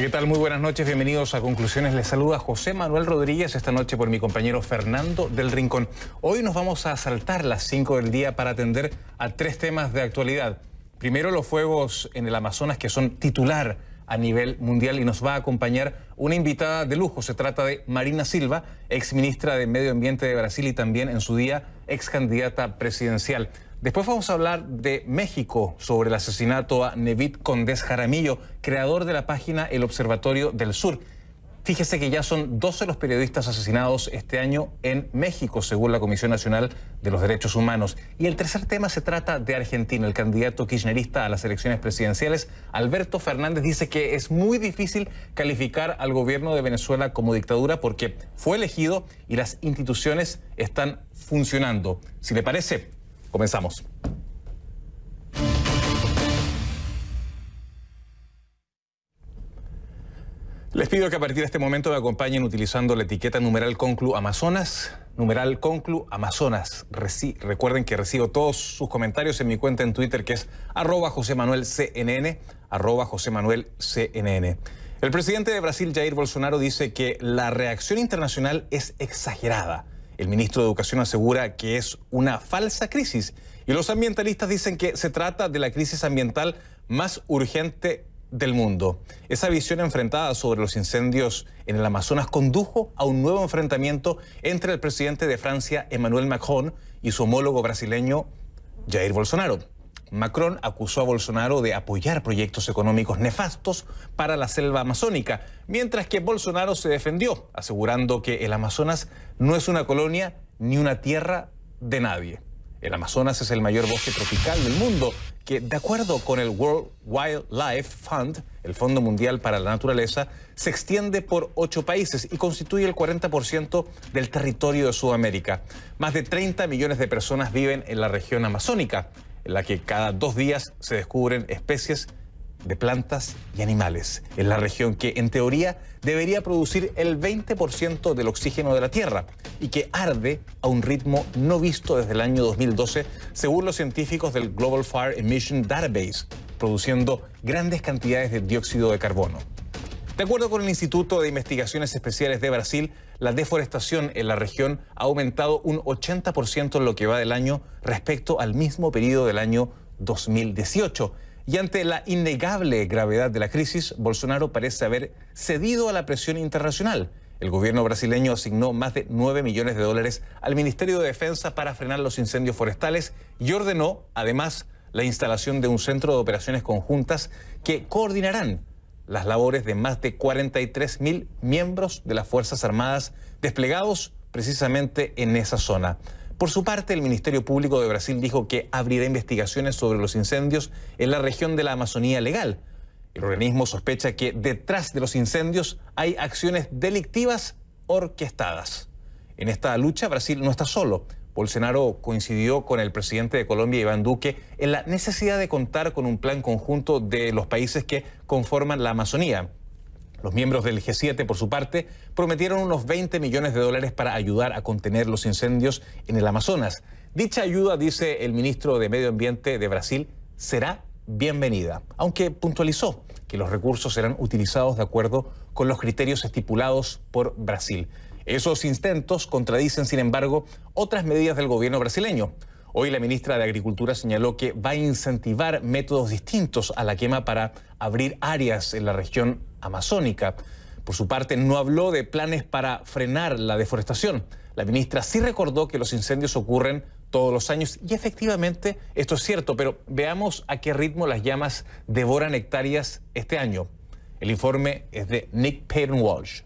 ¿qué tal? Muy buenas noches, bienvenidos a Conclusiones. Les saluda José Manuel Rodríguez, esta noche por mi compañero Fernando del Rincón. Hoy nos vamos a saltar las 5 del día para atender a 3 temas de actualidad. Primero, los fuegos en el Amazonas, que son titular a nivel mundial, y nos va a acompañar una invitada de lujo. Se trata de Marina Silva, exministra de Medio Ambiente de Brasil y también en su día ex candidata presidencial. Después vamos a hablar de México, sobre el asesinato a Nevid Condés Jaramillo, creador de la página El Observatorio del Sur. Fíjese que ya son 12 los periodistas asesinados este año en México, según la Comisión Nacional de los Derechos Humanos. Y el tercer tema se trata de Argentina. El candidato kirchnerista a las elecciones presidenciales, Alberto Fernández, dice que es muy difícil calificar al gobierno de Venezuela como dictadura porque fue elegido y las instituciones están funcionando. Si le parece, comenzamos. Les pido que a partir de este momento me acompañen utilizando la etiqueta numeral Conclu Amazonas. Numeral Conclu Amazonas. Recuerden que recibo todos sus comentarios en mi cuenta en Twitter, que es @JosemanuelCNN, @JosemanuelCNN. El presidente de Brasil, Jair Bolsonaro, dice que la reacción internacional es exagerada. El ministro de Educación asegura que es una falsa crisis y los ambientalistas dicen que se trata de la crisis ambiental más urgente del mundo. Esa visión enfrentada sobre los incendios en el Amazonas condujo a un nuevo enfrentamiento entre el presidente de Francia, Emmanuel Macron, y su homólogo brasileño, Jair Bolsonaro. Macron acusó a Bolsonaro de apoyar proyectos económicos nefastos para la selva amazónica, mientras que Bolsonaro se defendió, asegurando que el Amazonas no es una colonia ni una tierra de nadie. El Amazonas es el mayor bosque tropical del mundo, que de acuerdo con el World Wildlife Fund, el Fondo Mundial para la Naturaleza, se extiende por 8 países y constituye el 40% del territorio de Sudamérica. Más de 30 millones de personas viven en la región amazónica, en la que cada 2 días se descubren especies de plantas y animales. Es la región que, en teoría, debería producir el 20% del oxígeno de la Tierra y que arde a un ritmo no visto desde el año 2012, según los científicos del Global Fire Emission Database, produciendo grandes cantidades de dióxido de carbono. De acuerdo con el Instituto de Investigaciones Especiales de Brasil, la deforestación en la región ha aumentado un 80% en lo que va del año respecto al mismo periodo del año 2018. Y ante la innegable gravedad de la crisis, Bolsonaro parece haber cedido a la presión internacional. El gobierno brasileño asignó más de 9 millones de dólares al Ministerio de Defensa para frenar los incendios forestales y ordenó, además, la instalación de un centro de operaciones conjuntas que coordinarán las labores de más de 43.000 miembros de las Fuerzas Armadas desplegados precisamente en esa zona. Por su parte, el Ministerio Público de Brasil dijo que abrirá investigaciones sobre los incendios en la región de la Amazonía legal. El organismo sospecha que detrás de los incendios hay acciones delictivas orquestadas. En esta lucha, Brasil no está solo. Bolsonaro coincidió con el presidente de Colombia, Iván Duque, en la necesidad de contar con un plan conjunto de los países que conforman la Amazonía. Los miembros del G7, por su parte, prometieron unos 20 millones de dólares para ayudar a contener los incendios en el Amazonas. Dicha ayuda, dice el ministro de Medio Ambiente de Brasil, será bienvenida, aunque puntualizó que los recursos serán utilizados de acuerdo con los criterios estipulados por Brasil. Esos intentos contradicen, sin embargo, otras medidas del gobierno brasileño. Hoy la ministra de Agricultura señaló que va a incentivar métodos distintos a la quema para abrir áreas en la región amazónica. Por su parte, no habló de planes para frenar la deforestación. La ministra sí recordó que los incendios ocurren todos los años y efectivamente esto es cierto, pero veamos a qué ritmo las llamas devoran hectáreas este año. El informe es de Nick Payton Walsh.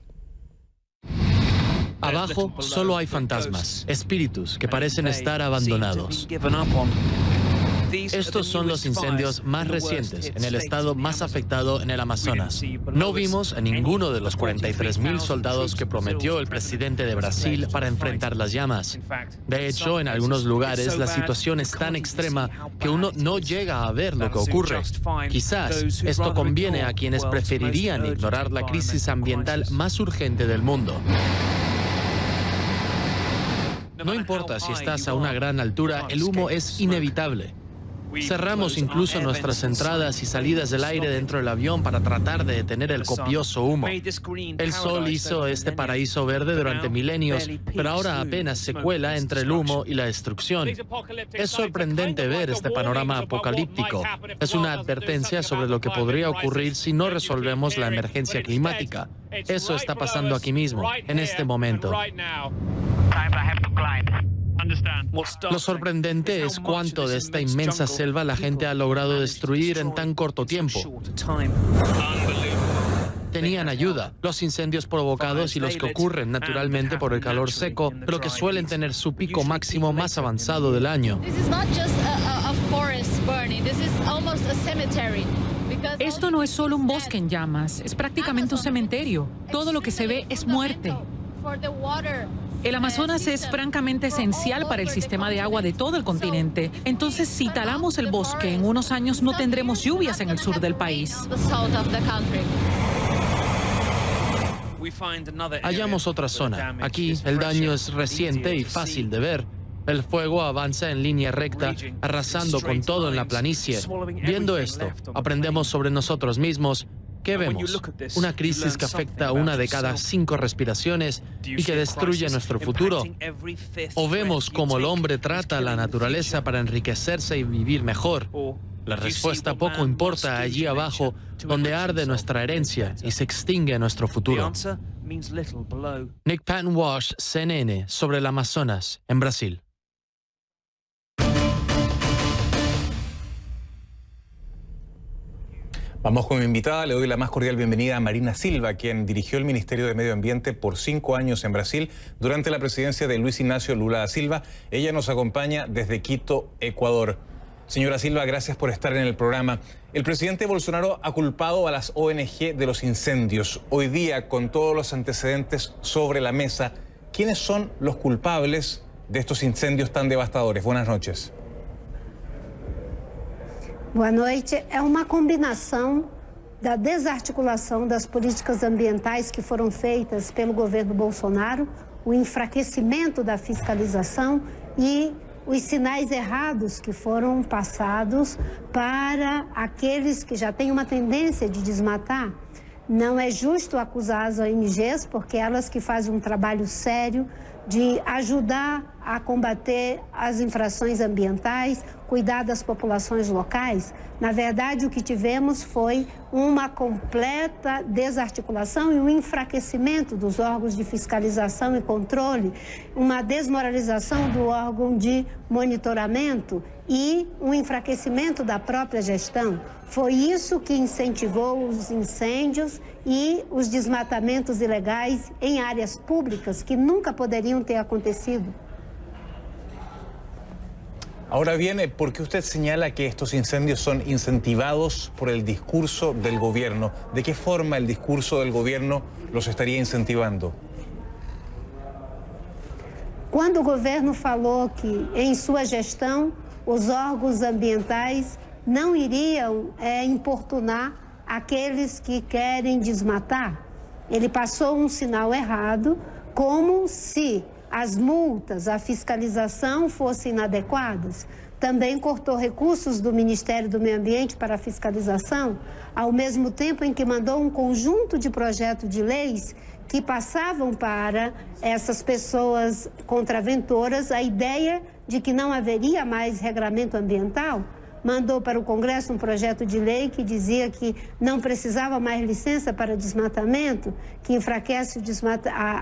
Abajo solo hay fantasmas, espíritus que parecen estar abandonados. Estos son los incendios más recientes en el estado más afectado en el Amazonas. No vimos a ninguno de los 43.000 soldados que prometió el presidente de Brasil para enfrentar las llamas. De hecho, en algunos lugares la situación es tan extrema que uno no llega a ver lo que ocurre. Quizás esto conviene a quienes preferirían ignorar la crisis ambiental más urgente del mundo. No importa si estás a una gran altura, el humo es inevitable. Cerramos incluso nuestras entradas y salidas del aire dentro del avión para tratar de detener el copioso humo. El sol hizo este paraíso verde durante milenios, pero ahora apenas se cuela entre el humo y la destrucción. Es sorprendente ver este panorama apocalíptico. Es una advertencia sobre lo que podría ocurrir si no resolvemos la emergencia climática. Eso está pasando aquí mismo, en este momento. Lo sorprendente es cuánto de esta inmensa selva la gente ha logrado destruir en tan corto tiempo. Tenían ayuda, los incendios provocados y los que ocurren naturalmente por el calor seco, pero que suelen tener su pico máximo más avanzado del año. Esto no es solo un bosque en llamas, es prácticamente un cementerio. Todo lo que se ve es muerte. El Amazonas es francamente esencial para el sistema de agua de todo el continente. Entonces, si talamos el bosque, en unos años no tendremos lluvias en el sur del país. Hallamos otra zona. Aquí el daño es reciente y fácil de ver. El fuego avanza en línea recta, arrasando con todo en la planicie. Viendo esto, aprendemos sobre nosotros mismos. ¿Qué vemos? Una crisis que afecta a 1 de cada 5 respiraciones y que destruye nuestro futuro. ¿O vemos cómo el hombre trata a la naturaleza para enriquecerse y vivir mejor? La respuesta poco importa allí abajo, donde arde nuestra herencia y se extingue nuestro futuro. Nick Patton Walsh, CNN, sobre el Amazonas, en Brasil. Vamos con mi invitada, le doy la más cordial bienvenida a Marina Silva, quien dirigió el Ministerio de Medio Ambiente por 5 años en Brasil durante la presidencia de Luis Ignacio Lula da Silva. Ella nos acompaña desde Quito, Ecuador. Señora Silva, gracias por estar en el programa. El presidente Bolsonaro ha culpado a las ONG de los incendios. Hoy día, con todos los antecedentes sobre la mesa, ¿quiénes son los culpables de estos incendios tan devastadores? Buenas noches. Boa noite. É uma combinação da desarticulação das políticas ambientais que foram feitas pelo governo Bolsonaro, o enfraquecimento da fiscalização e os sinais errados que foram passados para aqueles que já têm uma tendência de desmatar. Não é justo acusar as ONGs, porque elas que fazem um trabalho sério de ajudar a combater as infrações ambientais, cuidar das populações locais. Na verdade, o que tivemos foi uma completa desarticulação e um enfraquecimento dos órgãos de fiscalização e controle, uma desmoralização do órgão de monitoramento e um enfraquecimento da própria gestão. Foi isso que incentivou os incêndios e os desmatamentos ilegais em áreas públicas que nunca poderiam ter acontecido. Ahora bien, ¿por qué usted señala que estos incendios son incentivados por el discurso del gobierno? ¿De qué forma el discurso del gobierno los estaría incentivando? Quando o governo falou que em sua gestão os órgãos ambientais não iriam importunar aqueles que querem desmatar, ele passou um sinal errado, como se as multas, a fiscalização fossem inadequadas. Também cortou recursos do Ministério do Meio Ambiente para a fiscalização, ao mesmo tempo em que mandou um conjunto de projetos de leis que passavam para essas pessoas contraventoras a ideia de que não haveria mais regramento ambiental. Mandou para o Congresso um projeto de lei que dizia que não precisava mais licença para desmatamento, que enfraquece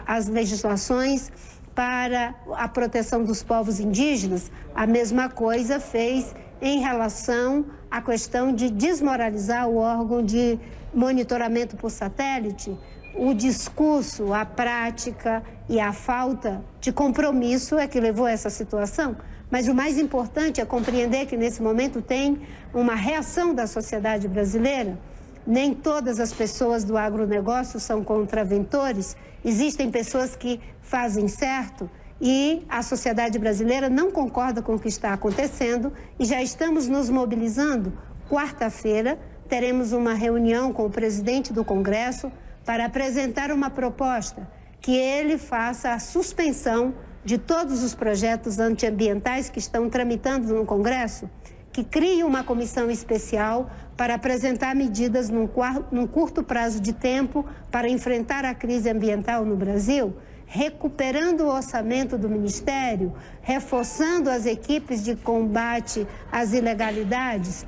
as legislações para a proteção dos povos indígenas. A mesma coisa fez em relação à questão de desmoralizar o órgão de monitoramento por satélite. O discurso, a prática e a falta de compromisso é que levou a essa situação. Mas o mais importante é compreender que nesse momento tem uma reação da sociedade brasileira. Nem todas as pessoas do agronegócio são contraventores. Existem pessoas que fazem certo e a sociedade brasileira não concorda com o que está acontecendo e já estamos nos mobilizando. Quarta-feira teremos uma reunião com o presidente do Congresso para apresentar uma proposta que ele faça a suspensão de todos os projetos antiambientais que estão tramitando no Congresso, que crie uma comissão especial para apresentar medidas num curto prazo de tempo para enfrentar a crise ambiental no Brasil, recuperando o orçamento do Ministério, reforçando as equipes de combate às ilegalidades,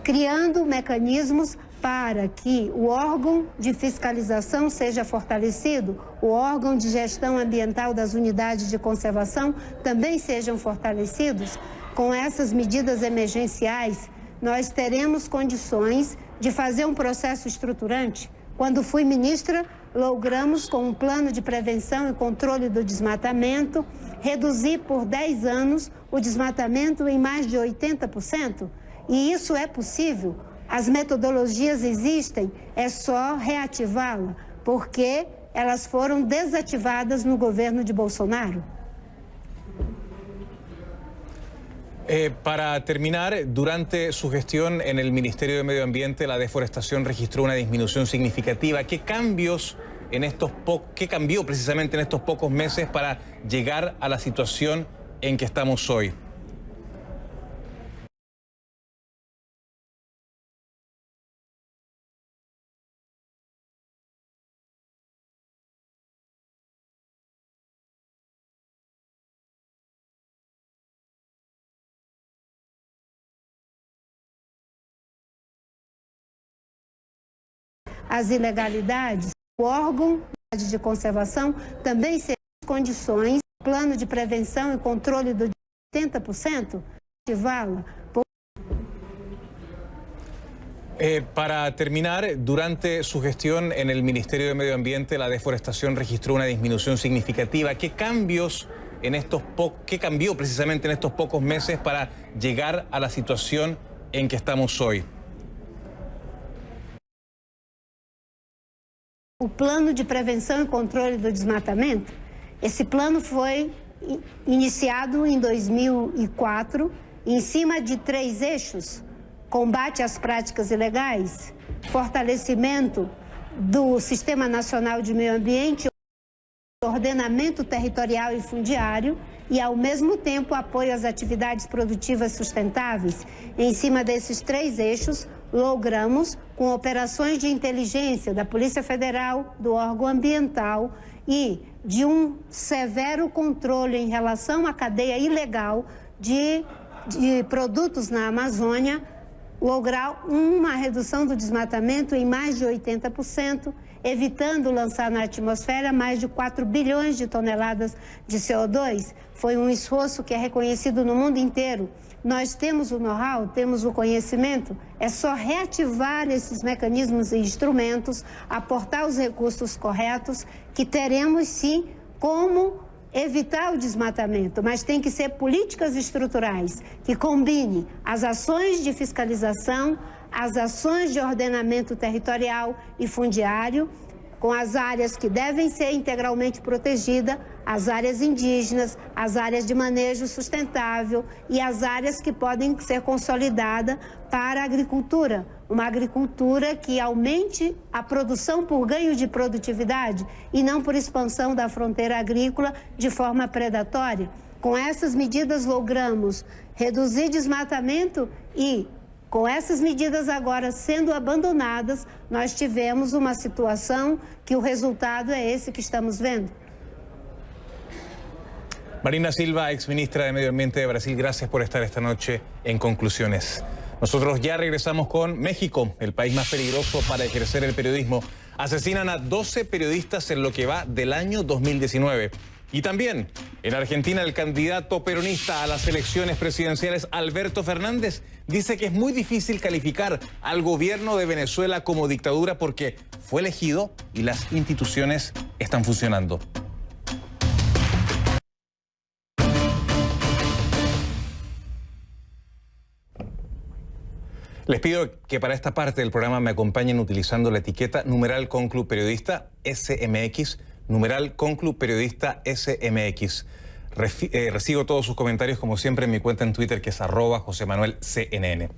criando mecanismos para que o órgão de fiscalização seja fortalecido, o órgão de gestão ambiental das unidades de conservação também sejam fortalecidos. Com essas medidas emergenciais, nós teremos condições de fazer um processo estruturante. Quando fui ministra, logramos, com um plano de prevenção e controle do desmatamento, reduzir por 10 anos o desmatamento em mais de 80%. E isso é possível. As metodologias existem, é só reativá-la, porque elas foram desativadas no governo de Bolsonaro. Para terminar, durante su gestión en el Ministerio de Medio Ambiente, la deforestación registró una disminución significativa. ¿Qué cambió precisamente en estos pocos meses para llegar a la situación en que estamos hoy? As ilegalidades, o órgão de conservação também será condições, plano de prevenção e controle do 80%, ativá-la. Para terminar, durante su gestión en el Ministerio de Medio Ambiente, la deforestación registró una disminución significativa. ¿Qué cambió precisamente en estos pocos meses para llegar a la situación en que estamos hoy? O plano de prevenção e controle do desmatamento, esse plano foi iniciado em 2004, em cima de 3 eixos: combate às práticas ilegais, fortalecimento do Sistema Nacional de Meio Ambiente, ordenamento territorial e fundiário e, ao mesmo tempo, apoio às atividades produtivas sustentáveis. Em cima desses 3 eixos, logramos, com operações de inteligência da Polícia Federal, do órgão ambiental e de um severo controle em relação à cadeia ilegal de produtos na Amazônia, lograr uma redução do desmatamento em mais de 80%, evitando lançar na atmosfera mais de 4 bilhões de toneladas de CO2. Foi um esforço que é reconhecido no mundo inteiro. Nós temos o know-how, temos o conhecimento, é só reativar esses mecanismos e instrumentos, aportar os recursos corretos, que teremos sim como evitar o desmatamento, mas tem que ser políticas estruturais que combinem as ações de fiscalização, as ações de ordenamento territorial e fundiário, com as áreas que devem ser integralmente protegidas, as áreas indígenas, as áreas de manejo sustentável e as áreas que podem ser consolidadas para a agricultura. Uma agricultura que aumente a produção por ganho de produtividade e não por expansão da fronteira agrícola de forma predatória. Com essas medidas logramos reduzir desmatamento e, com essas medidas agora sendo abandonadas, nós tivemos uma situação que o resultado é esse que estamos vendo. Marina Silva, exministra de Medio Ambiente de Brasil, gracias por estar esta noche en Conclusiones. Nosotros ya regresamos con México, el país más peligroso para ejercer el periodismo. Asesinan a 12 periodistas en lo que va del año 2019. Y también, en Argentina, el candidato peronista a las elecciones presidenciales, Alberto Fernández, dice que es muy difícil calificar al gobierno de Venezuela como dictadura porque fue elegido y las instituciones están funcionando. Les pido que para esta parte del programa me acompañen utilizando la etiqueta #ConClubPeriodista SMX, #ConClubPeriodista SMX. Recibo todos sus comentarios, como siempre, en mi cuenta en Twitter, que es @JosemanuelCNN.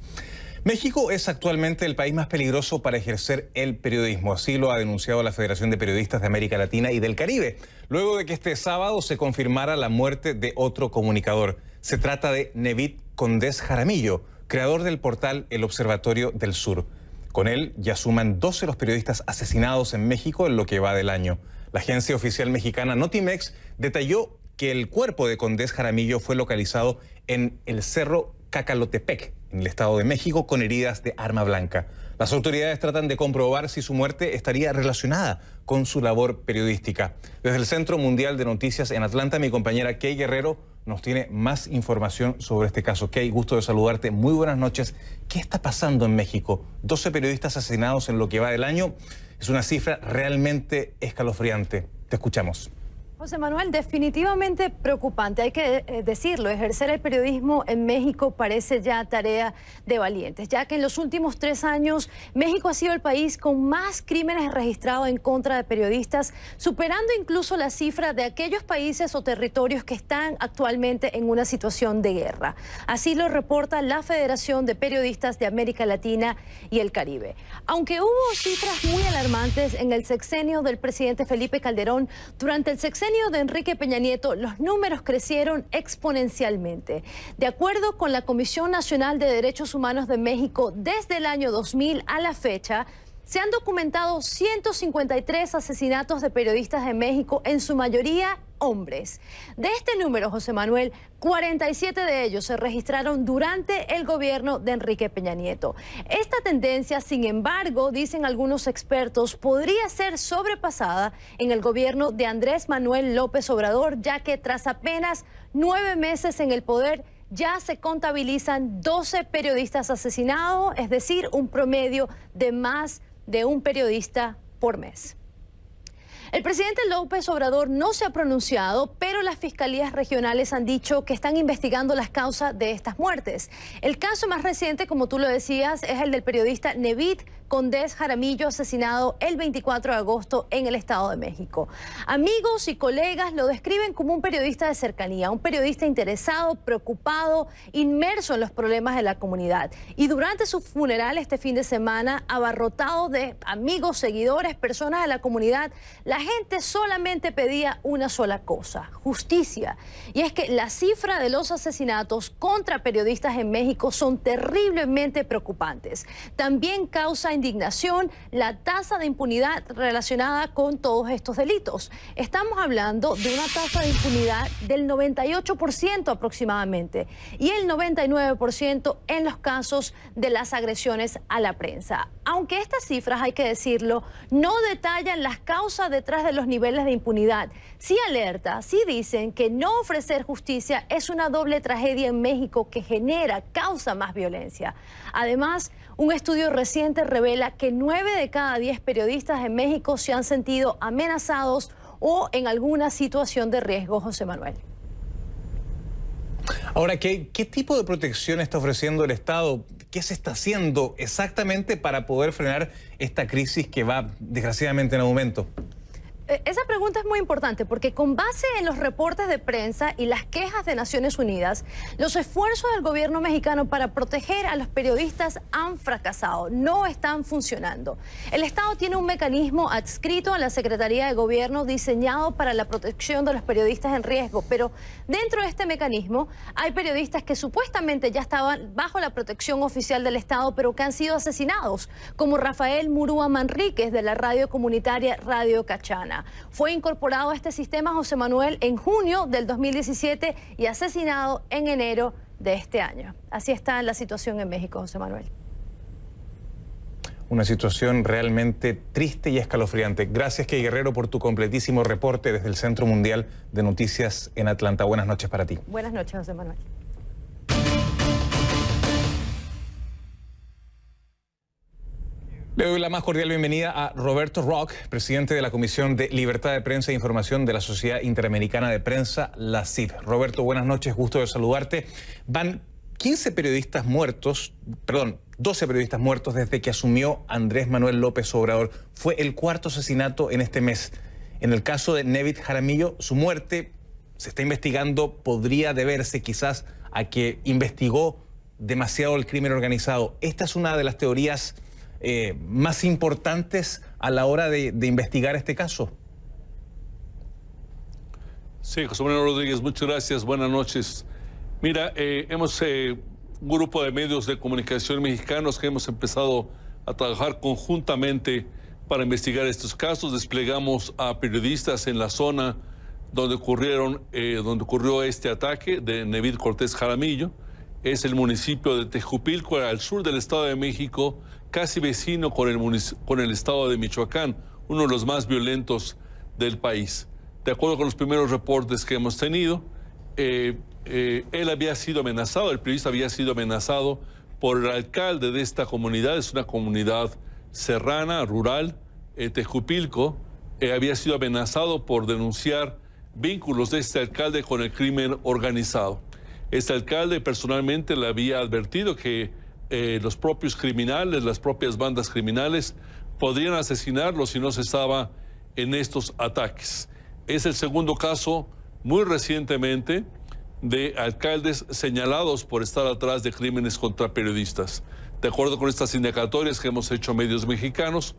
México es actualmente el país más peligroso para ejercer el periodismo. Así lo ha denunciado la Federación de Periodistas de América Latina y del Caribe, luego de que este sábado se confirmara la muerte de otro comunicador. Se trata de Nevid Condés Jaramillo, creador del portal El Observatorio del Sur. Con él ya suman 12 los periodistas asesinados en México en lo que va del año. La agencia oficial mexicana Notimex detalló que el cuerpo de Condés Jaramillo fue localizado en el Cerro Cacalotepec, en el Estado de México, con heridas de arma blanca. Las autoridades tratan de comprobar si su muerte estaría relacionada con su labor periodística. Desde el Centro Mundial de Noticias en Atlanta, mi compañera Kay Guerrero nos tiene más información sobre este caso. Kay, gusto de saludarte. Muy buenas noches. ¿Qué está pasando en México? 12 periodistas asesinados en lo que va del año. Es una cifra realmente escalofriante. Te escuchamos. José Manuel, definitivamente preocupante, hay que decirlo. Ejercer el periodismo en México parece ya tarea de valientes, ya que en los últimos 3 años México ha sido el país con más crímenes registrados en contra de periodistas, superando incluso la cifra de aquellos países o territorios que están actualmente en una situación de guerra. Así lo reporta la Federación de Periodistas de América Latina y el Caribe. Aunque hubo cifras muy alarmantes en el sexenio del presidente Felipe Calderón, durante el sexenio de Enrique Peña Nieto, los números crecieron exponencialmente. De acuerdo con la Comisión Nacional de Derechos Humanos de México, desde el año 2000 a la fecha, se han documentado 153 asesinatos de periodistas de México, en su mayoría hombres. De este número, José Manuel, 47 de ellos se registraron durante el gobierno de Enrique Peña Nieto. Esta tendencia, sin embargo, dicen algunos expertos, podría ser sobrepasada en el gobierno de Andrés Manuel López Obrador, ya que tras apenas 9 meses en el poder, ya se contabilizan 12 periodistas asesinados, es decir, un promedio de más de un periodista por mes. El presidente López Obrador no se ha pronunciado, pero las fiscalías regionales han dicho que están investigando las causas de estas muertes. El caso más reciente, como tú lo decías, es el del periodista Nevid Condés Jaramillo, asesinado el 24 de agosto en el Estado de México. Amigos y colegas lo describen como un periodista de cercanía, un periodista interesado, preocupado, inmerso en los problemas de la comunidad. Y durante su funeral este fin de semana, abarrotado de amigos, seguidores, personas de la comunidad, la gente solamente pedía una sola cosa: justicia. Y es que la cifra de los asesinatos contra periodistas en México son terriblemente preocupantes. También causa indignación la tasa de impunidad relacionada con todos estos delitos. Estamos hablando de una tasa de impunidad del 98% aproximadamente, y el 99% en los casos de las agresiones a la prensa. Aunque estas cifras, hay que decirlo, no detallan las causas detrás de los niveles de impunidad, sí alerta, sí dicen que no ofrecer justicia es una doble tragedia en México que causa más violencia. Además, un estudio reciente revela que 9 de cada 10 periodistas en México se han sentido amenazados o en alguna situación de riesgo, José Manuel. Ahora, ¿qué tipo de protección está ofreciendo el Estado? ¿Qué se está haciendo exactamente para poder frenar esta crisis que va desgraciadamente en aumento? Esa pregunta es muy importante porque, con base en los reportes de prensa y las quejas de Naciones Unidas, los esfuerzos del gobierno mexicano para proteger a los periodistas han fracasado, no están funcionando. El Estado tiene un mecanismo adscrito a la Secretaría de Gobierno diseñado para la protección de los periodistas en riesgo, pero dentro de este mecanismo hay periodistas que supuestamente ya estaban bajo la protección oficial del Estado, pero que han sido asesinados, como Rafael Murúa Manríquez, de la radio comunitaria Radio Cachana. Fue incorporado a este sistema, José Manuel, en junio del 2017 y asesinado en enero de este año. Así está la situación en México, José Manuel. Una situación realmente triste y escalofriante. Gracias, Kay Guerrero, por tu completísimo reporte desde el Centro Mundial de Noticias en Atlanta. Buenas noches para ti. Buenas noches, José Manuel. Le doy la más cordial bienvenida a Roberto Roch, presidente de la Comisión de Libertad de Prensa e Información de la Sociedad Interamericana de Prensa, la CIP. Roberto, buenas noches, gusto de saludarte. Van 12 periodistas muertos desde que asumió Andrés Manuel López Obrador. Fue el 4º asesinato en este mes. En el caso de Nevid Jaramillo, su muerte se está investigando, podría deberse quizás a que investigó demasiado el crimen organizado. Esta es una de las teorías más importantes a la hora de investigar este caso. Sí, José Manuel Rodríguez, muchas gracias, buenas noches. Mira, hemos un grupo de medios de comunicación mexicanos que hemos empezado a trabajar conjuntamente para investigar estos casos. Desplegamos a periodistas en la zona donde ocurrió este ataque de Nevid Cortés Jaramillo. Es el municipio de Tejupilco, al sur del Estado de México, casi vecino con el Estado de Michoacán, uno de los más violentos del país. De acuerdo con los primeros reportes que hemos tenido, él había sido amenazado, el periodista había sido amenazado por el alcalde de esta comunidad. Es una comunidad serrana, rural, Tejupilco. Había sido amenazado por denunciar vínculos de este alcalde con el crimen organizado. Este alcalde personalmente le había advertido que los propios criminales, las propias bandas criminales, podrían asesinarlo si no cesaba en estos ataques. Es el segundo caso muy recientemente de alcaldes señalados por estar atrás de crímenes contra periodistas. De acuerdo con estas indagatorias que hemos hecho medios mexicanos,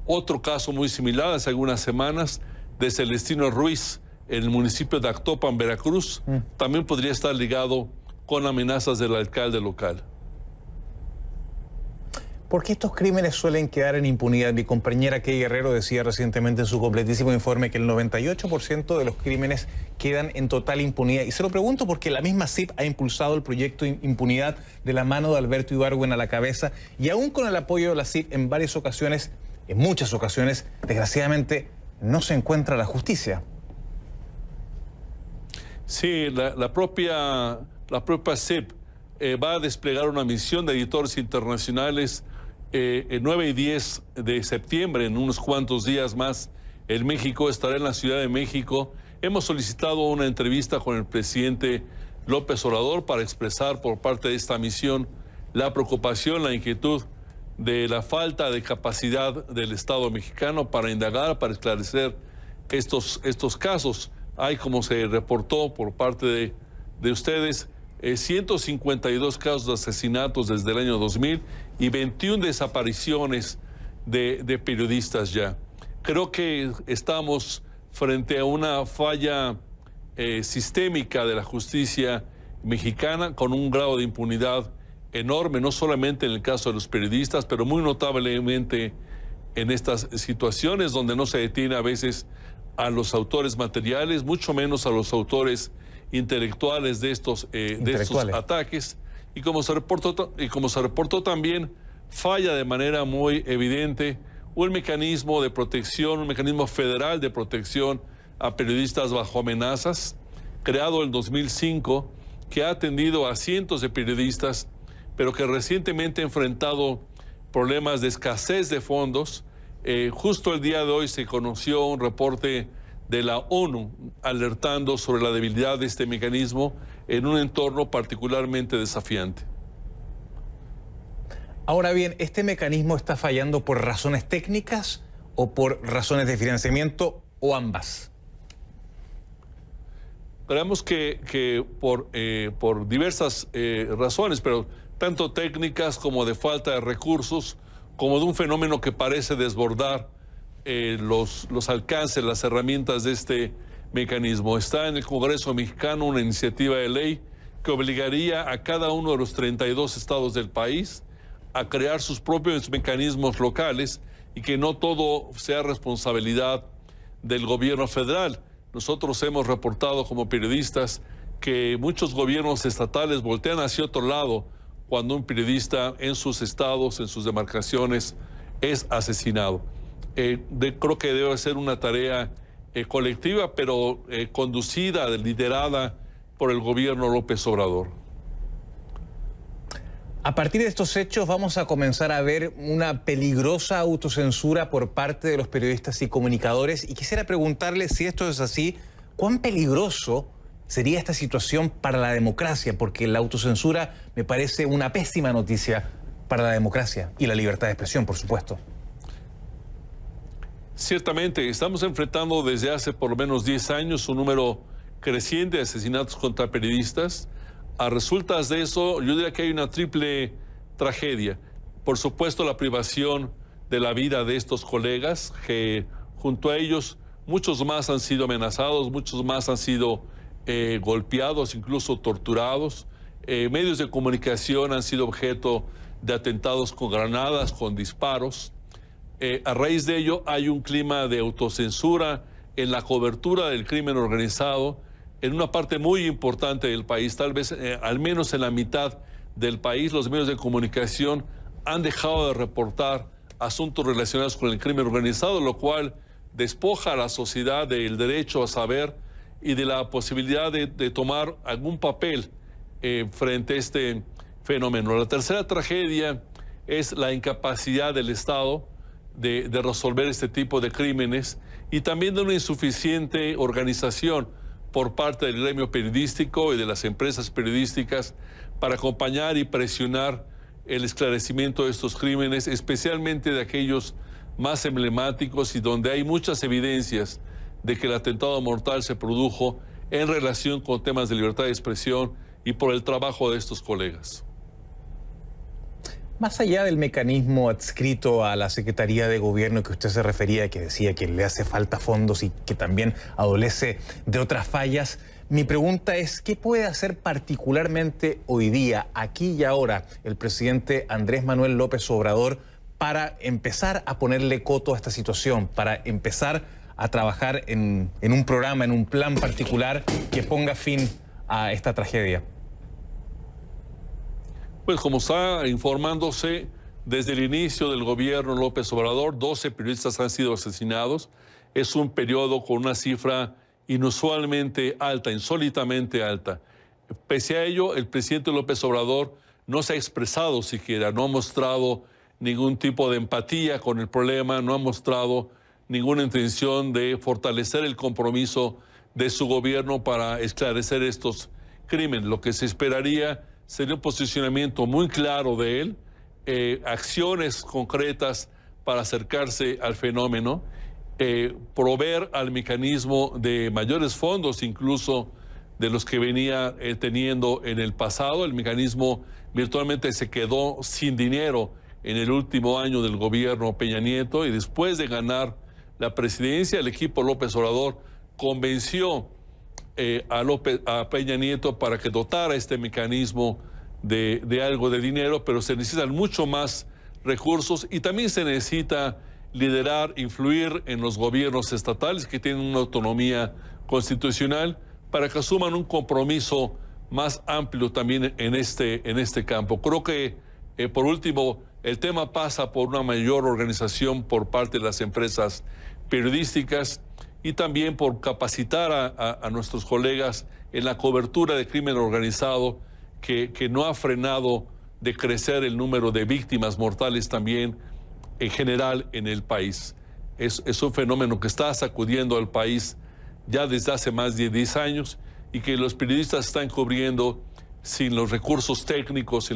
otro caso muy similar hace algunas semanas de Celestino Ruiz en el municipio de Actopan, Veracruz, también podría estar ligado con amenazas del alcalde local. ¿Por qué estos crímenes suelen quedar en impunidad? Mi compañera Kay Guerrero decía recientemente en su completísimo informe que el 98% de los crímenes quedan en total impunidad. Y se lo pregunto porque la misma CIP ha impulsado el proyecto Impunidad de la mano de Alberto Ibargüen a la cabeza, y aún con el apoyo de la CIP en muchas ocasiones, desgraciadamente no se encuentra la justicia. Sí, la propia CIP va a desplegar una misión de editores internacionales el 9 y 10 de septiembre, en unos cuantos días más. En México, estará en la Ciudad de México. Hemos solicitado una entrevista con el presidente López Obrador para expresar por parte de esta misión la preocupación, la inquietud de la falta de capacidad del Estado mexicano para indagar, para esclarecer estos casos. Hay, como se reportó por parte de ustedes, 152 casos de asesinatos desde el año 2000 y 21 desapariciones de periodistas ya. Creo que estamos frente a una falla sistémica de la justicia mexicana, con un grado de impunidad enorme, no solamente en el caso de los periodistas, pero muy notablemente en estas situaciones donde no se detiene a veces a los autores materiales, mucho menos a los autores intelectuales de estos ataques. Y como se reportó también, falla de manera muy evidente un mecanismo de protección, un mecanismo federal de protección a periodistas bajo amenazas, creado en 2005, que ha atendido a cientos de periodistas, pero que recientemente ha enfrentado problemas de escasez de fondos. Justo el día de hoy se conoció un reporte de la ONU alertando sobre la debilidad de este mecanismo en un entorno particularmente desafiante. Ahora bien, ¿este mecanismo está fallando por razones técnicas o por razones de financiamiento o ambas? Creemos que por diversas razones, pero tanto técnicas como de falta de recursos, como de un fenómeno que parece desbordar los alcances, las herramientas de este mecanismo. Está en el Congreso mexicano una iniciativa de ley que obligaría a cada uno de los 32 estados del país a crear sus propios mecanismos locales y que no todo sea responsabilidad del gobierno federal. Nosotros hemos reportado como periodistas que muchos gobiernos estatales voltean hacia otro lado cuando un periodista en sus estados, en sus demarcaciones, es asesinado. Creo que debe ser una tarea colectiva, pero conducida, liderada por el gobierno López Obrador. A partir de estos hechos vamos a comenzar a ver una peligrosa autocensura por parte de los periodistas y comunicadores, y quisiera preguntarle, si esto es así, ¿cuán peligroso sería esta situación para la democracia? Porque la autocensura me parece una pésima noticia para la democracia y la libertad de expresión, por supuesto. Ciertamente, estamos enfrentando desde hace por lo menos 10 años un número creciente de asesinatos contra periodistas. A resultas de eso, yo diría que hay una triple tragedia. Por supuesto, la privación de la vida de estos colegas, que junto a ellos muchos más han sido amenazados, muchos más han sido golpeados, incluso torturados. medios de comunicación han sido objeto de atentados con granadas, con disparos. A raíz de ello hay un clima de autocensura en la cobertura del crimen organizado en una parte muy importante del país, tal vez al menos en la mitad del país. Los medios de comunicación han dejado de reportar asuntos relacionados con el crimen organizado, lo cual despoja a la sociedad del derecho a saber y de la posibilidad de tomar algún papel frente a este fenómeno. La tercera tragedia es la incapacidad del Estado de resolver este tipo de crímenes y también de una insuficiente organización por parte del gremio periodístico y de las empresas periodísticas para acompañar y presionar el esclarecimiento de estos crímenes, especialmente de aquellos más emblemáticos y donde hay muchas evidencias de que el atentado mortal se produjo en relación con temas de libertad de expresión y por el trabajo de estos colegas. Más allá del mecanismo adscrito a la Secretaría de Gobierno que usted se refería, que decía que le hace falta fondos y que también adolece de otras fallas, mi pregunta es, ¿qué puede hacer particularmente hoy día, aquí y ahora, el presidente Andrés Manuel López Obrador para empezar a ponerle coto a esta situación, para empezar a trabajar en un programa, en un plan particular que ponga fin a esta tragedia? Pues como está informándose, desde el inicio del gobierno López Obrador, 12 periodistas han sido asesinados. Es un periodo con una cifra inusualmente alta, insólitamente alta. Pese a ello, el presidente López Obrador no se ha expresado siquiera, no ha mostrado ningún tipo de empatía con el problema, no ha mostrado ninguna intención de fortalecer el compromiso de su gobierno para esclarecer estos crímenes. Lo que se esperaría sería un posicionamiento muy claro de él, acciones concretas para acercarse al fenómeno, proveer al mecanismo de mayores fondos, incluso de los que venía teniendo en el pasado. El mecanismo virtualmente se quedó sin dinero en el último año del gobierno Peña Nieto, y después de ganar la presidencia, el equipo López Obrador convenció a Peña Nieto para que dotara este mecanismo de algo de dinero, pero se necesitan mucho más recursos y también se necesita liderar, influir en los gobiernos estatales que tienen una autonomía constitucional para que asuman un compromiso más amplio también en este campo. Creo que, por último, el tema pasa por una mayor organización por parte de las empresas periodísticas y también por capacitar a nuestros colegas en la cobertura de crimen organizado que no ha frenado de crecer el número de víctimas mortales también en general en el país. Es un fenómeno que está sacudiendo al país ya desde hace más de 10 años y que los periodistas están cubriendo sin los recursos técnicos,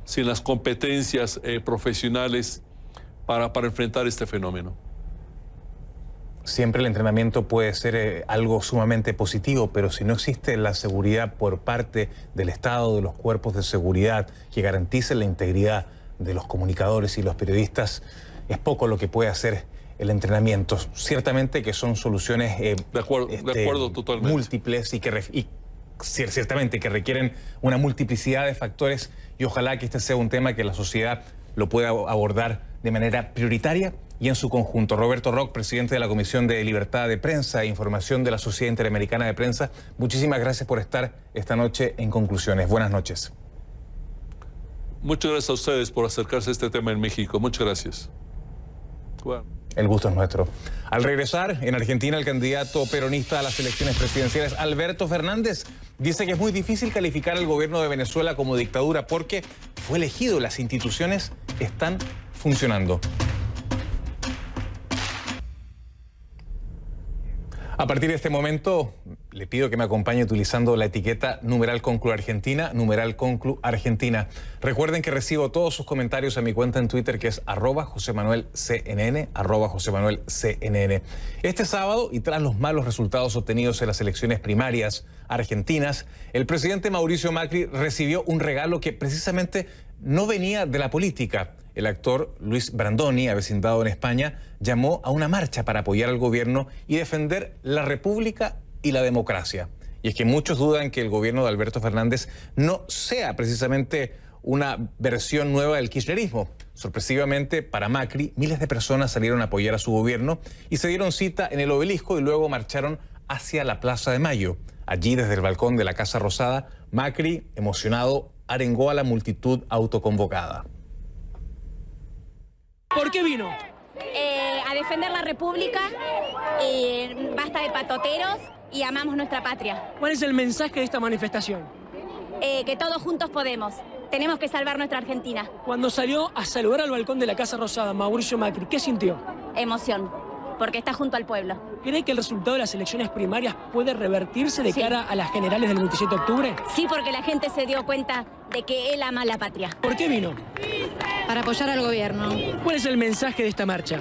sin las competencias profesionales para enfrentar este fenómeno. Siempre el entrenamiento puede ser algo sumamente positivo, pero si no existe la seguridad por parte del Estado, de los cuerpos de seguridad que garanticen la integridad de los comunicadores y los periodistas, es poco lo que puede hacer el entrenamiento. Ciertamente que son soluciones de acuerdo totalmente. Múltiples y ciertamente que requieren una multiplicidad de factores, y ojalá que este sea un tema que la sociedad lo pueda abordar de manera prioritaria y en su conjunto. Roberto Rock, presidente de la Comisión de Libertad de Prensa e Información de la Sociedad Interamericana de Prensa, muchísimas gracias por estar esta noche en Conclusiones. Buenas noches. Muchas gracias a ustedes por acercarse a este tema en México. Muchas gracias. Bueno. El gusto es nuestro. Al regresar, en Argentina, el candidato peronista a las elecciones presidenciales, Alberto Fernández, dice que es muy difícil calificar al gobierno de Venezuela como dictadura porque fue elegido, las instituciones están funcionando. A partir de este momento, le pido que me acompañe utilizando la etiqueta #ConcluArgentina, #ConcluArgentina. Recuerden que recibo todos sus comentarios a mi cuenta en Twitter, que es @JosemanuelCNN, @JosemanuelCNN. Este sábado, y tras los malos resultados obtenidos en las elecciones primarias argentinas, el presidente Mauricio Macri recibió un regalo que precisamente no venía de la política. El actor Luis Brandoni, avecindado en España, llamó a una marcha para apoyar al gobierno y defender la República y la democracia. Y es que muchos dudan que el gobierno de Alberto Fernández no sea precisamente una versión nueva del kirchnerismo. Sorpresivamente, para Macri, miles de personas salieron a apoyar a su gobierno y se dieron cita en el Obelisco y luego marcharon hacia la Plaza de Mayo. Allí, desde el balcón de la Casa Rosada, Macri, emocionado, arengó a la multitud autoconvocada. ¿Por qué vino? A defender la República, basta de patoteros y amamos nuestra patria. ¿Cuál es el mensaje de esta manifestación? Que todos juntos podemos. Tenemos que salvar nuestra Argentina. Cuando salió a saludar al balcón de la Casa Rosada, Mauricio Macri, ¿qué sintió? Emoción, porque está junto al pueblo. ¿Cree que el resultado de las elecciones primarias puede revertirse de cara a las generales del 27 de octubre? Sí, porque la gente se dio cuenta de que él ama la patria. ¿Por qué vino? Para apoyar al gobierno. ¿Cuál es el mensaje de esta marcha?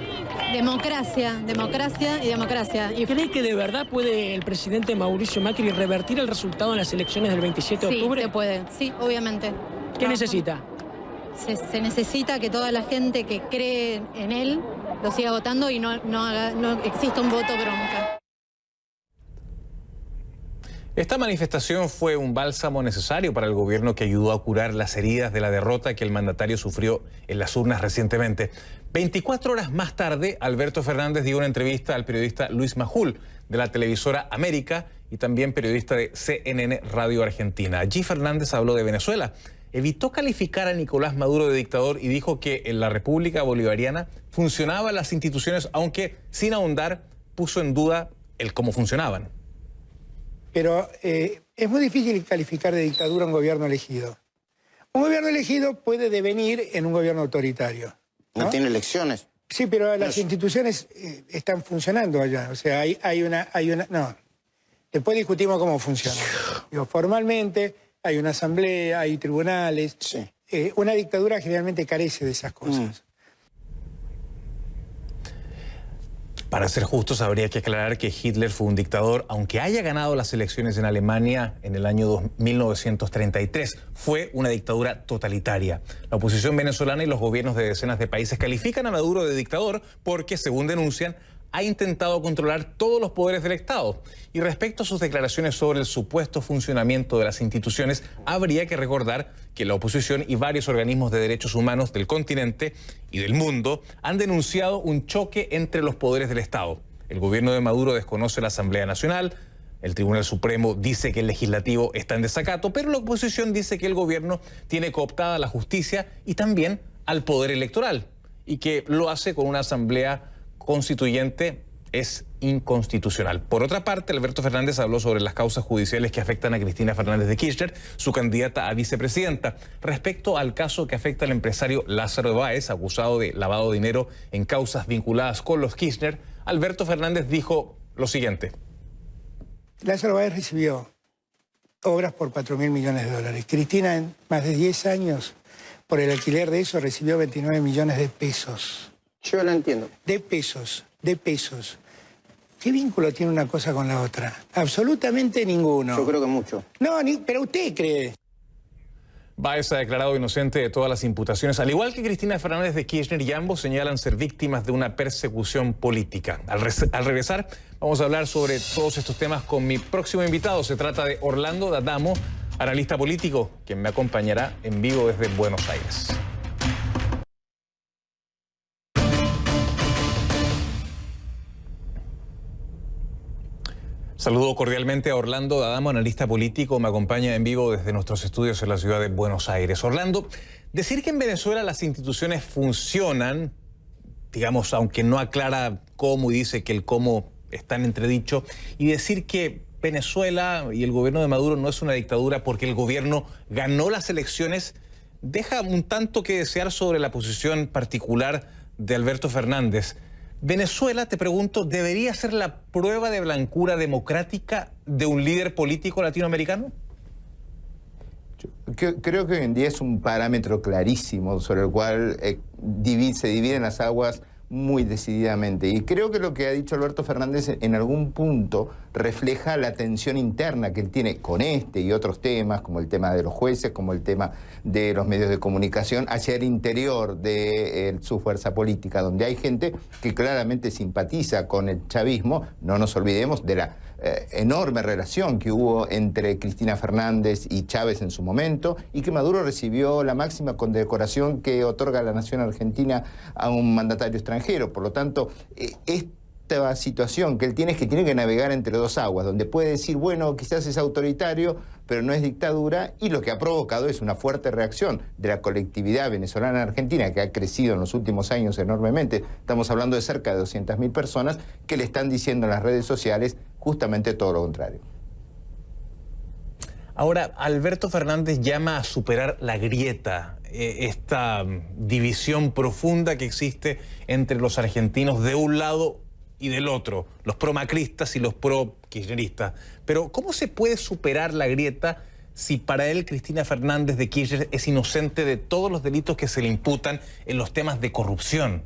Democracia, democracia y democracia. ¿Cree que de verdad puede el presidente Mauricio Macri revertir el resultado en las elecciones del 27 de octubre? Sí, se puede. Sí, obviamente. ¿Qué necesita? Se necesita que toda la gente que cree en él lo siga votando y no exista un voto bronca. Esta manifestación fue un bálsamo necesario para el gobierno que ayudó a curar las heridas de la derrota que el mandatario sufrió en las urnas recientemente. 24 horas más tarde, Alberto Fernández dio una entrevista al periodista Luis Majul de la televisora América y también periodista de CNN Radio Argentina. Allí Fernández habló de Venezuela. Evitó calificar a Nicolás Maduro de dictador y dijo que en la República Bolivariana funcionaban las instituciones, aunque sin ahondar puso en duda el cómo funcionaban. Pero es muy difícil calificar de dictadura un gobierno elegido. Un gobierno elegido puede devenir en un gobierno autoritario. No tiene elecciones. Sí, pero las instituciones están funcionando allá. O sea, hay una... No. Después discutimos cómo funciona. Digo, formalmente hay una asamblea, hay tribunales. Sí. Una dictadura generalmente carece de esas cosas. Para ser justos, habría que aclarar que Hitler fue un dictador, aunque haya ganado las elecciones en Alemania en el año 1933. Fue una dictadura totalitaria. La oposición venezolana y los gobiernos de decenas de países califican a Maduro de dictador porque, según denuncian, ha intentado controlar todos los poderes del Estado. Y respecto a sus declaraciones sobre el supuesto funcionamiento de las instituciones, habría que recordar que la oposición y varios organismos de derechos humanos del continente y del mundo han denunciado un choque entre los poderes del Estado. El gobierno de Maduro desconoce la Asamblea Nacional, el Tribunal Supremo dice que el Legislativo está en desacato, pero la oposición dice que el gobierno tiene cooptada la justicia y también al poder electoral, y que lo hace con una asamblea constituyente es inconstitucional. Por otra parte, Alberto Fernández habló sobre las causas judiciales que afectan a Cristina Fernández de Kirchner, su candidata a vicepresidenta. Respecto al caso que afecta al empresario Lázaro Báez, acusado de lavado de dinero en causas vinculadas con los Kirchner, Alberto Fernández dijo lo siguiente. Lázaro Báez recibió obras por 4.000 millones de dólares. Cristina, en más de 10 años, por el alquiler de eso, recibió 29 millones de pesos. Yo lo entiendo. De pesos. ¿Qué vínculo tiene una cosa con la otra? Absolutamente ninguno. Yo creo que mucho. No, pero usted cree. Báez ha declarado inocente de todas las imputaciones, al igual que Cristina Fernández de Kirchner, y ambos señalan ser víctimas de una persecución política. Al regresar, vamos a hablar sobre todos estos temas con mi próximo invitado. Se trata de Orlando D'Adamo, analista político, quien me acompañará en vivo desde Buenos Aires. Saludo cordialmente a Orlando D'Adamo, analista político, me acompaña en vivo desde nuestros estudios en la ciudad de Buenos Aires. Orlando, decir que en Venezuela las instituciones funcionan, digamos, aunque no aclara cómo y dice que el cómo está en entredicho, y decir que Venezuela y el gobierno de Maduro no es una dictadura porque el gobierno ganó las elecciones, deja un tanto que desear sobre la posición particular de Alberto Fernández. Venezuela, te pregunto, ¿debería ser la prueba de blancura democrática de un líder político latinoamericano? Creo que hoy en día es un parámetro clarísimo sobre el cual se dividen las aguas muy decididamente. Y creo que lo que ha dicho Alberto Fernández en algún punto refleja la tensión interna que él tiene con este y otros temas, como el tema de los jueces, como el tema de los medios de comunicación, hacia el interior de su fuerza política, donde hay gente que claramente simpatiza con el chavismo. No nos olvidemos de la enorme relación que hubo entre Cristina Fernández y Chávez en su momento, y que Maduro recibió la máxima condecoración que otorga la nación argentina a un mandatario extranjero. Por lo tanto, esta situación que él tiene es que tiene que navegar entre dos aguas, donde puede decir, bueno, quizás es autoritario, pero no es dictadura, y lo que ha provocado es una fuerte reacción de la colectividad venezolana argentina, que ha crecido en los últimos años enormemente. Estamos hablando de cerca de 200.000 personas que le están diciendo en las redes sociales justamente todo lo contrario. Ahora, Alberto Fernández llama a superar la grieta, esta división profunda que existe entre los argentinos de un lado y del otro, los pro-macristas y los pro-kirchneristas. Pero ¿cómo se puede superar la grieta si para él Cristina Fernández de Kirchner es inocente de todos los delitos que se le imputan en los temas de corrupción?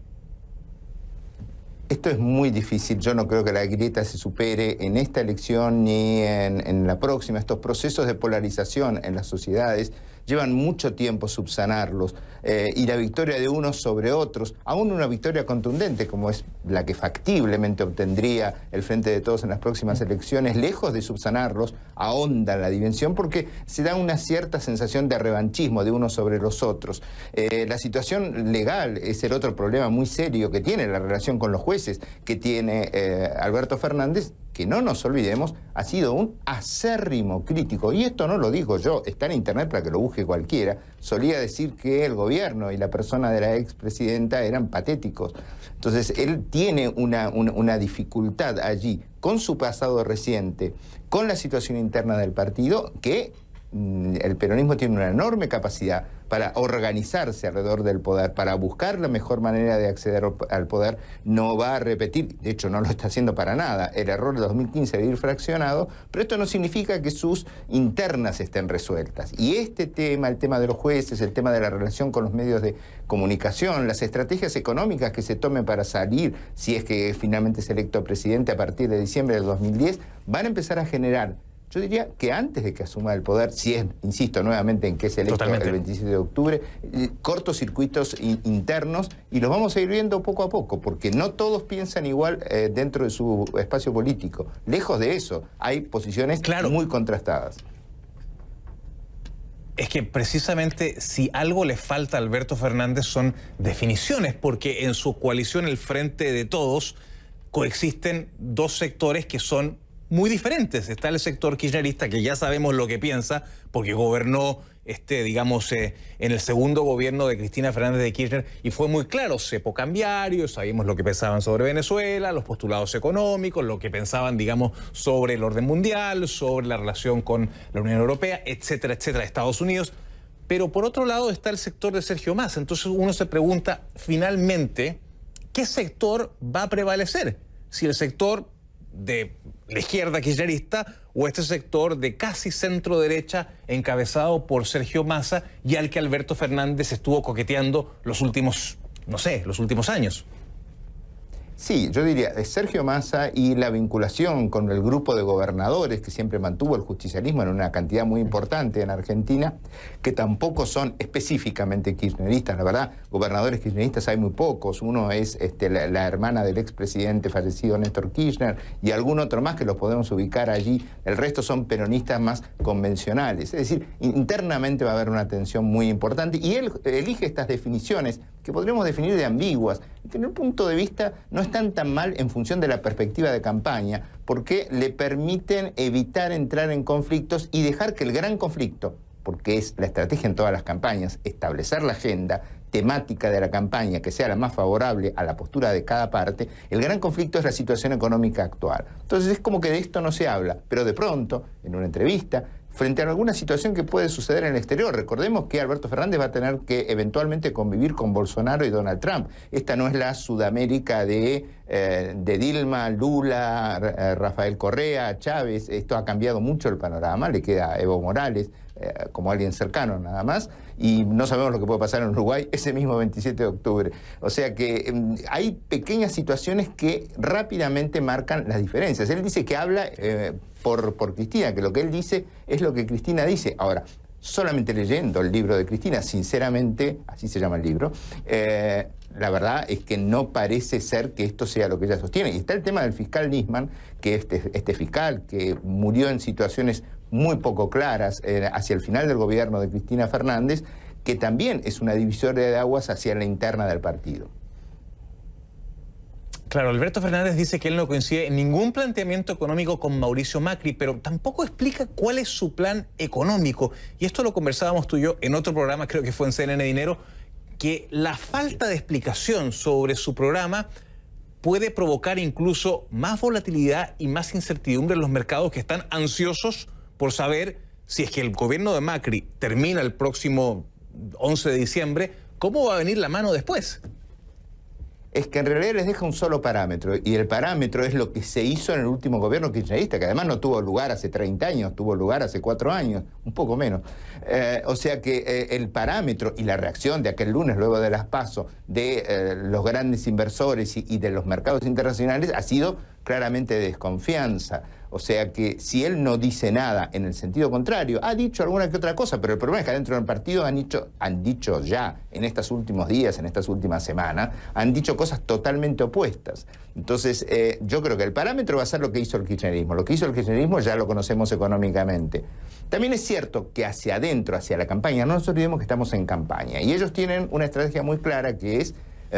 Esto es muy difícil. Yo no creo que la grieta se supere en esta elección ni en la próxima. Estos procesos de polarización en las sociedades llevan mucho tiempo subsanarlos, y la victoria de unos sobre otros, aún una victoria contundente como es la que factiblemente obtendría el Frente de Todos en las próximas elecciones, lejos de subsanarlos, ahonda la dimensión porque se da una cierta sensación de revanchismo de unos sobre los otros. La situación legal es el otro problema muy serio que tiene la relación con los jueces que tiene Alberto Fernández, que no nos olvidemos, ha sido un acérrimo crítico, y esto no lo digo yo, está en internet para que lo busque cualquiera. Solía decir que el gobierno y la persona de la expresidenta eran patéticos. Entonces él tiene una dificultad allí con su pasado reciente, con la situación interna del partido, que el peronismo tiene una enorme capacidad para organizarse alrededor del poder, para buscar la mejor manera de acceder al poder. No va a repetir, de hecho no lo está haciendo para nada, el error de 2015 de ir fraccionado, pero esto no significa que sus internas estén resueltas. Y este tema, el tema de los jueces, el tema de la relación con los medios de comunicación, las estrategias económicas que se tomen para salir, si es que finalmente es electo presidente a partir de diciembre del 2010, van a empezar a generar, yo diría que antes de que asuma el poder, si es, insisto nuevamente en que es electo el 27 de octubre, cortocircuitos internos, y los vamos a ir viendo poco a poco, porque no todos piensan igual dentro de su espacio político. Lejos de eso, hay posiciones muy contrastadas. Es que precisamente si algo le falta a Alberto Fernández son definiciones, porque en su coalición, el Frente de Todos, coexisten dos sectores que son muy diferentes. Está el sector kirchnerista, que ya sabemos lo que piensa, porque gobernó, digamos, en el segundo gobierno de Cristina Fernández de Kirchner, y fue muy claro, cepo cambiario, sabíamos lo que pensaban sobre Venezuela, los postulados económicos, lo que pensaban, digamos, sobre el orden mundial, sobre la relación con la Unión Europea, etcétera, etcétera, Estados Unidos. Pero por otro lado está el sector de Sergio Massa. Entonces uno se pregunta, finalmente, ¿qué sector va a prevalecer? Si el sector de la izquierda kirchnerista o este sector de casi centro derecha encabezado por Sergio Massa, y al que Alberto Fernández estuvo coqueteando los últimos, no sé, los últimos años. Sí, yo diría Sergio Massa y la vinculación con el grupo de gobernadores que siempre mantuvo el justicialismo en una cantidad muy importante en Argentina, que tampoco son específicamente kirchneristas. La verdad, gobernadores kirchneristas hay muy pocos. Uno es la hermana del expresidente fallecido Néstor Kirchner, y algún otro más que los podemos ubicar allí. El resto son peronistas más convencionales. Es decir, internamente va a haber una tensión muy importante, y él elige estas definiciones que podríamos definir de ambiguas, y que en el punto de vista no están tan mal en función de la perspectiva de campaña, porque le permiten evitar entrar en conflictos y dejar que el gran conflicto, porque es la estrategia en todas las campañas, establecer la agenda temática de la campaña que sea la más favorable a la postura de cada parte. El gran conflicto es la situación económica actual. Entonces es como que de esto no se habla, pero de pronto, en una entrevista, frente a alguna situación que puede suceder en el exterior. Recordemos que Alberto Fernández va a tener que eventualmente convivir con Bolsonaro y Donald Trump. Esta no es la Sudamérica de Dilma, Lula, Rafael Correa, Chávez. Esto ha cambiado mucho el panorama. Le queda Evo Morales como alguien cercano nada más, y no sabemos lo que puede pasar en Uruguay ese mismo 27 de octubre. O sea que hay pequeñas situaciones que rápidamente marcan las diferencias. Él dice que habla por Cristina, que lo que él dice es lo que Cristina dice. Ahora, solamente leyendo el libro de Cristina, sinceramente, así se llama el libro, la verdad es que no parece ser que esto sea lo que ella sostiene. Y está el tema del fiscal Nisman, que este fiscal que murió en situaciones muy poco claras hacia el final del gobierno de Cristina Fernández, que también es una divisoria de aguas hacia la interna del partido. Claro, Alberto Fernández dice que él no coincide en ningún planteamiento económico con Mauricio Macri, pero tampoco explica cuál es su plan económico. Y esto lo conversábamos tú y yo en otro programa, creo que fue en CNN Dinero, que la falta de explicación sobre su programa puede provocar incluso más volatilidad y más incertidumbre en los mercados que están ansiosos por saber si es que el gobierno de Macri termina el próximo 11 de diciembre, ¿cómo va a venir la mano después? Es que en realidad les deja un solo parámetro, y el parámetro es lo que se hizo en el último gobierno kirchnerista, que además no tuvo lugar hace 30 años, tuvo lugar hace 4 años, un poco menos. O sea que el parámetro y la reacción de aquel lunes, luego de las PASO, de los grandes inversores y de los mercados internacionales ha sido claramente de desconfianza. O sea que si él no dice nada en el sentido contrario, ha dicho alguna que otra cosa, pero el problema es que dentro del partido han dicho ya en estos últimos días, en estas últimas semanas, han dicho cosas totalmente opuestas. Entonces yo creo que el parámetro va a ser lo que hizo el kirchnerismo. Lo que hizo el kirchnerismo ya lo conocemos económicamente. También es cierto que hacia adentro, hacia la campaña, no nos olvidemos que estamos en campaña. Y ellos tienen una estrategia muy clara que es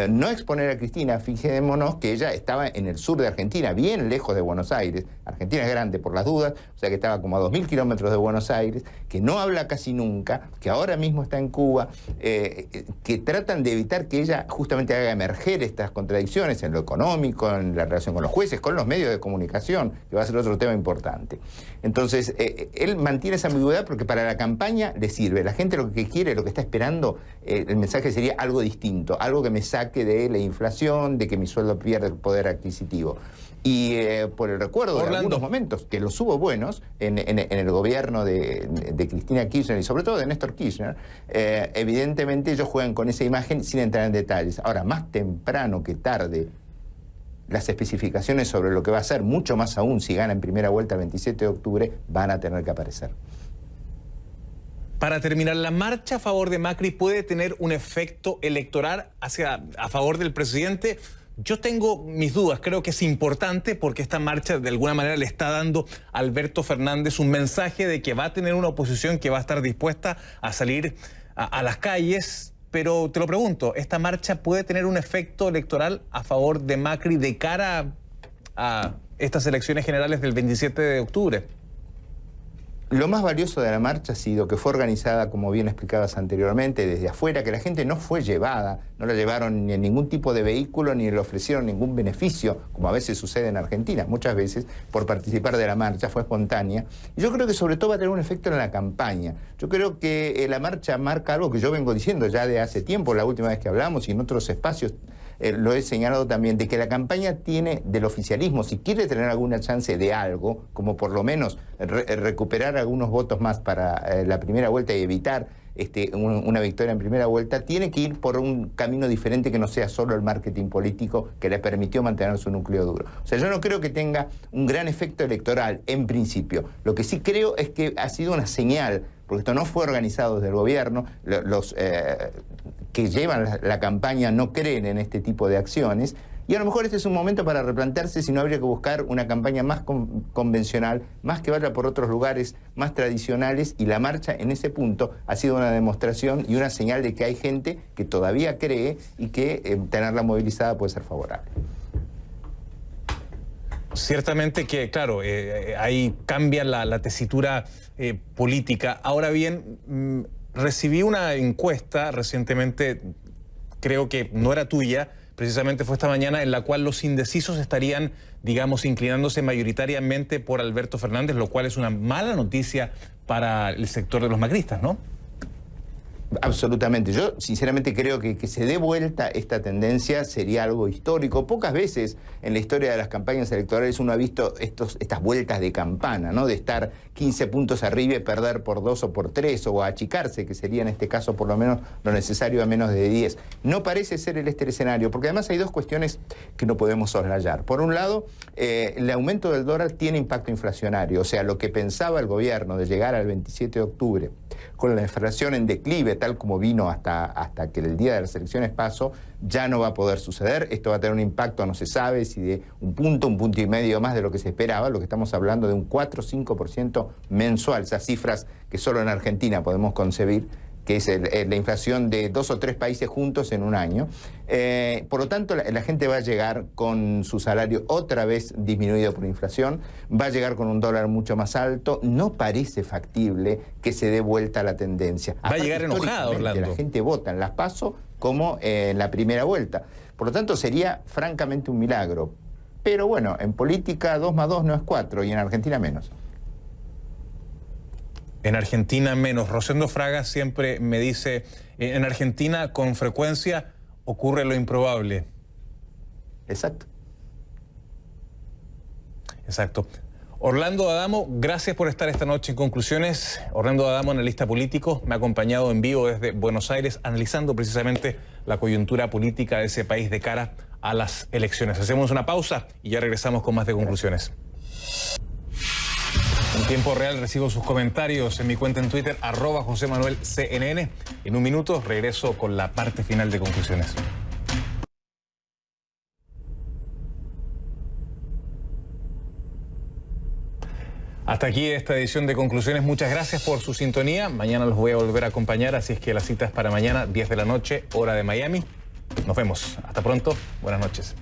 no exponer a Cristina. Fijémonos que ella estaba en el sur de Argentina, bien lejos de Buenos Aires. Argentina es grande por las dudas, o sea que estaba como a 2.000 kilómetros de Buenos Aires, que no habla casi nunca, que ahora mismo está en Cuba, que tratan de evitar que ella justamente haga emerger estas contradicciones en lo económico, en la relación con los jueces, con los medios de comunicación, que va a ser otro tema importante. Entonces, él mantiene esa ambigüedad porque para la campaña le sirve. La gente lo que quiere, lo que está esperando, el mensaje sería algo distinto, algo que me saque de la inflación, de que mi sueldo pierda el poder adquisitivo. Y por el recuerdo de algunos momentos, que los hubo buenos en el gobierno de Cristina Kirchner y sobre todo de Néstor Kirchner, evidentemente ellos juegan con esa imagen sin entrar en detalles. Ahora, más temprano que tarde, las especificaciones sobre lo que va a ser, mucho más aún si gana en primera vuelta el 27 de octubre, van a tener que aparecer. Para terminar, ¿la marcha a favor de Macri puede tener un efecto electoral a favor del presidente? Yo tengo mis dudas, creo que es importante porque esta marcha de alguna manera le está dando a Alberto Fernández un mensaje de que va a tener una oposición que va a estar dispuesta a salir a las calles, pero te lo pregunto, ¿esta marcha puede tener un efecto electoral a favor de Macri de cara a estas elecciones generales del 27 de octubre? Lo más valioso de la marcha ha sido que fue organizada, como bien explicabas anteriormente, desde afuera, que la gente no fue llevada, no la llevaron ni en ningún tipo de vehículo, ni le ofrecieron ningún beneficio, como a veces sucede en Argentina, muchas veces, por participar de la marcha, fue espontánea. Y yo creo que sobre todo va a tener un efecto en la campaña. Yo creo que la marcha marca algo que yo vengo diciendo ya de hace tiempo, la última vez que hablamos y en otros espacios, lo he señalado también, de que la campaña tiene del oficialismo, si quiere tener alguna chance de algo, como por lo menos recuperar algunos votos más para la primera vuelta y evitar una victoria en primera vuelta, tiene que ir por un camino diferente que no sea solo el marketing político que le permitió mantener su núcleo duro. O sea, yo no creo que tenga un gran efecto electoral en principio. Lo que sí creo es que ha sido una señal, porque esto no fue organizado desde el gobierno, los que llevan la campaña no creen en este tipo de acciones, y a lo mejor este es un momento para replantearse si no habría que buscar una campaña más convencional, más que vaya por otros lugares más tradicionales, y la marcha en ese punto ha sido una demostración y una señal de que hay gente que todavía cree y que tenerla movilizada puede ser favorable. Ciertamente que, claro, ahí cambia la tesitura política. Ahora bien, recibí una encuesta recientemente, creo que no era tuya, precisamente fue esta mañana, en la cual los indecisos estarían, digamos, inclinándose mayoritariamente por Alberto Fernández, lo cual es una mala noticia para el sector de los macristas, ¿no? Absolutamente. Yo sinceramente creo que se dé vuelta esta tendencia sería algo histórico. Pocas veces en la historia de las campañas electorales uno ha visto estas vueltas de campana, ¿no? De estar 15 puntos arriba y perder por 2 o por 3 o achicarse, que sería en este caso por lo menos lo necesario a menos de 10. No parece ser el escenario, porque además hay dos cuestiones que no podemos soslayar. Por un lado, el aumento del dólar tiene impacto inflacionario, o sea, lo que pensaba el gobierno de llegar al 27 de octubre con la inflación en declive, tal como vino hasta que el día de las elecciones pasó, ya no va a poder suceder. Esto va a tener un impacto, no se sabe si de un punto y medio más de lo que se esperaba, lo que estamos hablando de un 4 o 5% mensual, esas cifras que solo en Argentina podemos concebir, que es la inflación de 2 o 3 países juntos en un año. Por lo tanto, la gente va a llegar con su salario otra vez disminuido por inflación, va a llegar con un dólar mucho más alto, no parece factible que se dé vuelta la tendencia. Va a llegar enojada, Orlando. La gente vota en las PASO como en la primera vuelta. Por lo tanto, sería francamente un milagro. Pero bueno, en política 2 más 2 no es 4 y en Argentina menos. En Argentina menos. Rosendo Fraga siempre me dice, en Argentina con frecuencia ocurre lo improbable. Exacto. Exacto. Orlando Adamo, gracias por estar esta noche en Conclusiones. Orlando Adamo, analista político, me ha acompañado en vivo desde Buenos Aires, analizando precisamente la coyuntura política de ese país de cara a las elecciones. Hacemos una pausa y ya regresamos con más de Conclusiones. En tiempo real recibo sus comentarios en mi cuenta en Twitter, @JosemanuelCNN. En un minuto regreso con la parte final de Conclusiones. Hasta aquí esta edición de Conclusiones. Muchas gracias por su sintonía. Mañana los voy a volver a acompañar, así es que la cita es para mañana, 10 de la noche, hora de Miami. Nos vemos. Hasta pronto. Buenas noches.